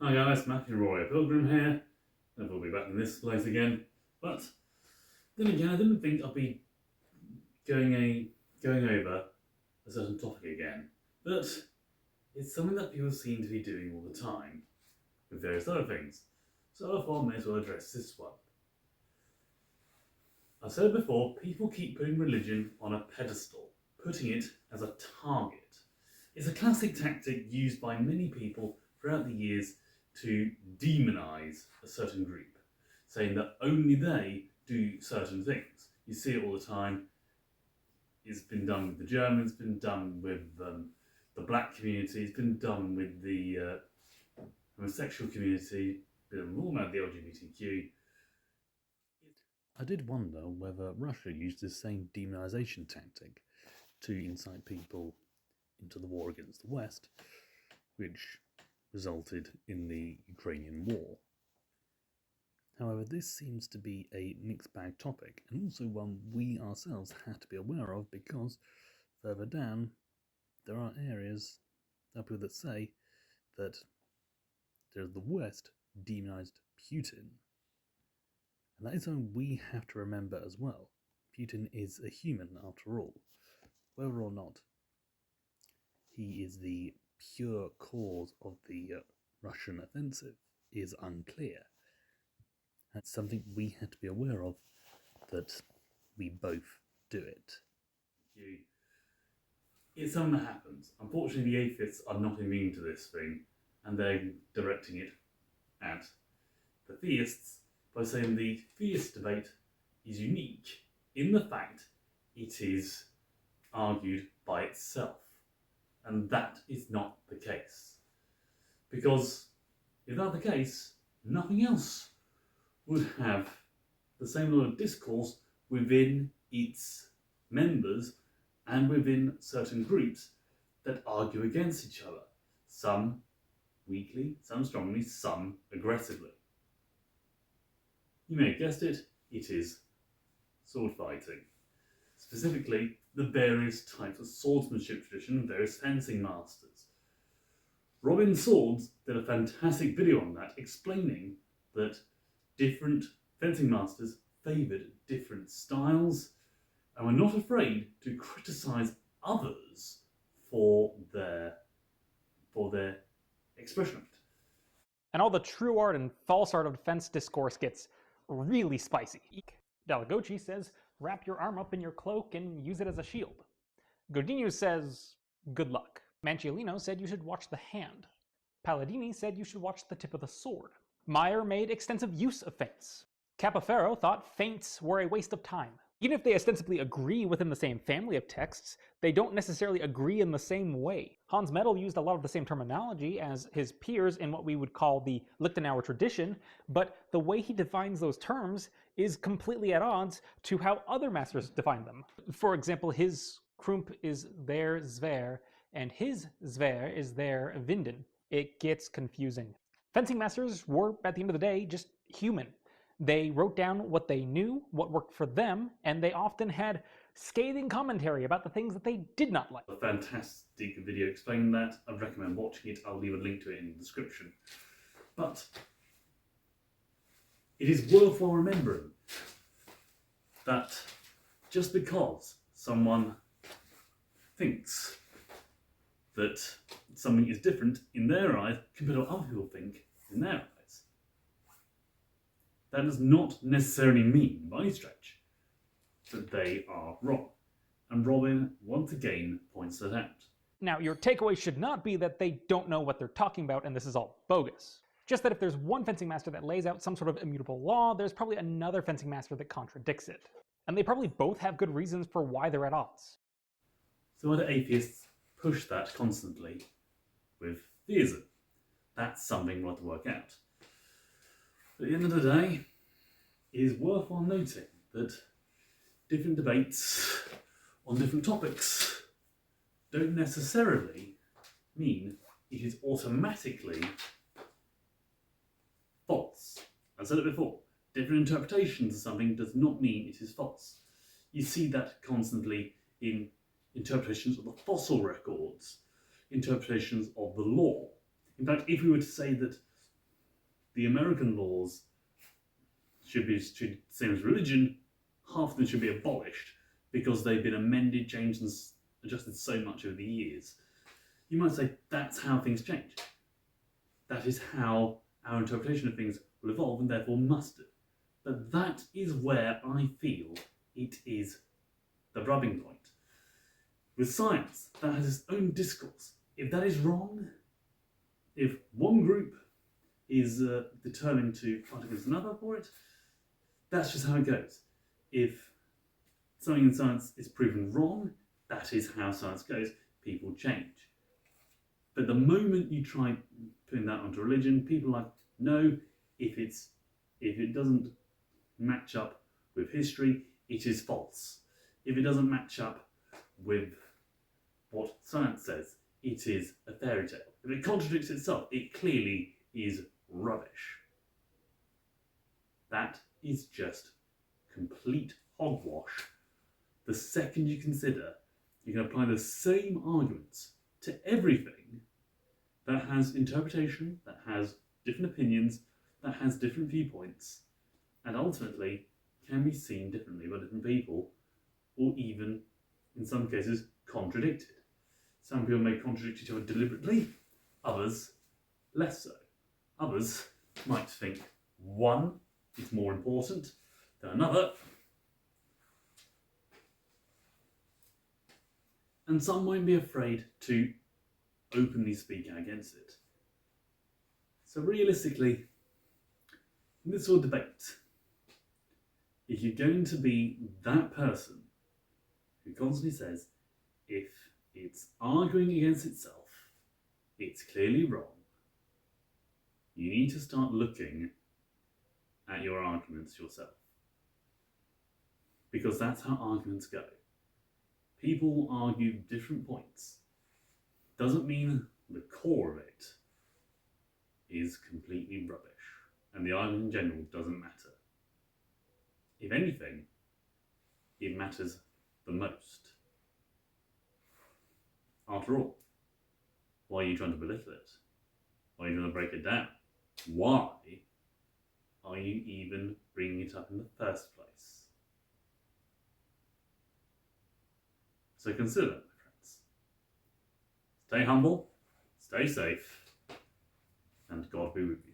Hi guys, Matthew Roy Pilgrim here, and we'll be back in this place again. But then again, I didn't think I'd be going over a certain topic again. But it's something that people seem to be doing all the time with various other things. So I thought I may as well address this one. I've said it before, people keep putting religion on a pedestal, putting it as a target. It's a classic tactic used by many people throughout the years to demonize a certain group, saying that only they do certain things. You see it all the time. It's been done with the Germans, it's been done with the black community, it's been done with the homosexual community, been all about the LGBTQ. I did wonder whether Russia used this same demonization tactic to incite people into the war against the West, which resulted in the Ukrainian war. However, this seems to be a mixed bag topic, and also one we ourselves have to be aware of, because further down there are areas, people that say that the West demonized Putin. And that is something we have to remember as well. Putin is a human after all. Whether or not he is the pure cause of the Russian offensive is unclear. That's something we have to be aware of, that we both do it. It's something that happens. Unfortunately, the atheists are not immune to this thing, and they're directing it at the theists by saying the theist debate is unique in the fact it is argued by itself. And that is not the case. Because if that were the case, nothing else would have the same level of discourse within its members and within certain groups that argue against each other. Some weakly, some strongly, some aggressively. You may have guessed it, it is sword fighting. Specifically, the various types of swordsmanship tradition and various fencing masters. Robin Swords did a fantastic video on that, explaining that different fencing masters favoured different styles and were not afraid to criticise others for their expression of it. And all the true art and false art of defense discourse gets really spicy. Delagochi says, wrap your arm up in your cloak and use it as a shield. Godinho says, good luck. Manciolino said you should watch the hand. Palladini said you should watch the tip of the sword. Meyer made extensive use of feints. Capoferro thought feints were a waste of time. Even if they ostensibly agree within the same family of texts, they don't necessarily agree in the same way. Hans Mettel used a lot of the same terminology as his peers in what we would call the Lichtenauer tradition, but the way he defines those terms is completely at odds to how other masters define them. For example, his Krump is their Zver, and his Zver is their Winden. It gets confusing. Fencing masters were, at the end of the day, just human. They wrote down what they knew, what worked for them, and they often had scathing commentary about the things that they did not like. A fantastic video explaining that. I'd recommend watching it. I'll leave a link to it in the description. But it is worthwhile remembering that just because someone thinks that something is different in their eyes compared to what other people think in their eyes, that does not necessarily mean, by any stretch, that they are wrong. And Robin, once again, points that out. Now, your takeaway should not be that they don't know what they're talking about and this is all bogus. Just that if there's one fencing master that lays out some sort of immutable law, there's probably another fencing master that contradicts it. And they probably both have good reasons for why they're at odds. So why do atheists push that constantly with theism? That's something we'll have to work out. But at the end of the day, it is worthwhile noting that different debates on different topics don't necessarily mean it is automatically false. I've said it before, different interpretations of something does not mean it is false. You see that constantly in interpretations of the fossil records, interpretations of the law. In fact, if we were to say that the American laws should same as religion, half of them should be abolished because they've been amended, changed, and adjusted so much over the years. You might say that's how things change. That is how our interpretation of things will evolve and therefore must do. But that is where I feel it is the rubbing point. With science, that has its own discourse. If that is wrong, if one group is determined to fight against another for it, that's just how it goes. If something in science is proven wrong, that is how science goes. People change. But the moment you try putting that onto religion, people are like, no, if it doesn't match up with history, it is false. If it doesn't match up with what science says, it is a fairy tale. If it contradicts itself, it clearly is rubbish. That is just complete hogwash. The second you consider you can apply the same arguments to everything that has interpretation, that has different opinions, that has different viewpoints, and ultimately can be seen differently by different people, or even, in some cases, contradicted. Some people may contradict each other deliberately, others less so. Others might think one is more important than another, and some won't be afraid to openly speak out against it. So realistically, in this sort of debate, if you're going to be that person who constantly says, if it's arguing against itself, it's clearly wrong, you need to start looking at your arguments yourself. Because that's how arguments go. People argue different points. Doesn't mean the core of it is completely rubbish, and the argument in general doesn't matter. If anything, it matters the most. After all, why are you trying to belittle it? Why are you trying to break it down? Why are you even bringing it up in the first place? So consider that, my friends. Stay humble, stay safe, and God be with you.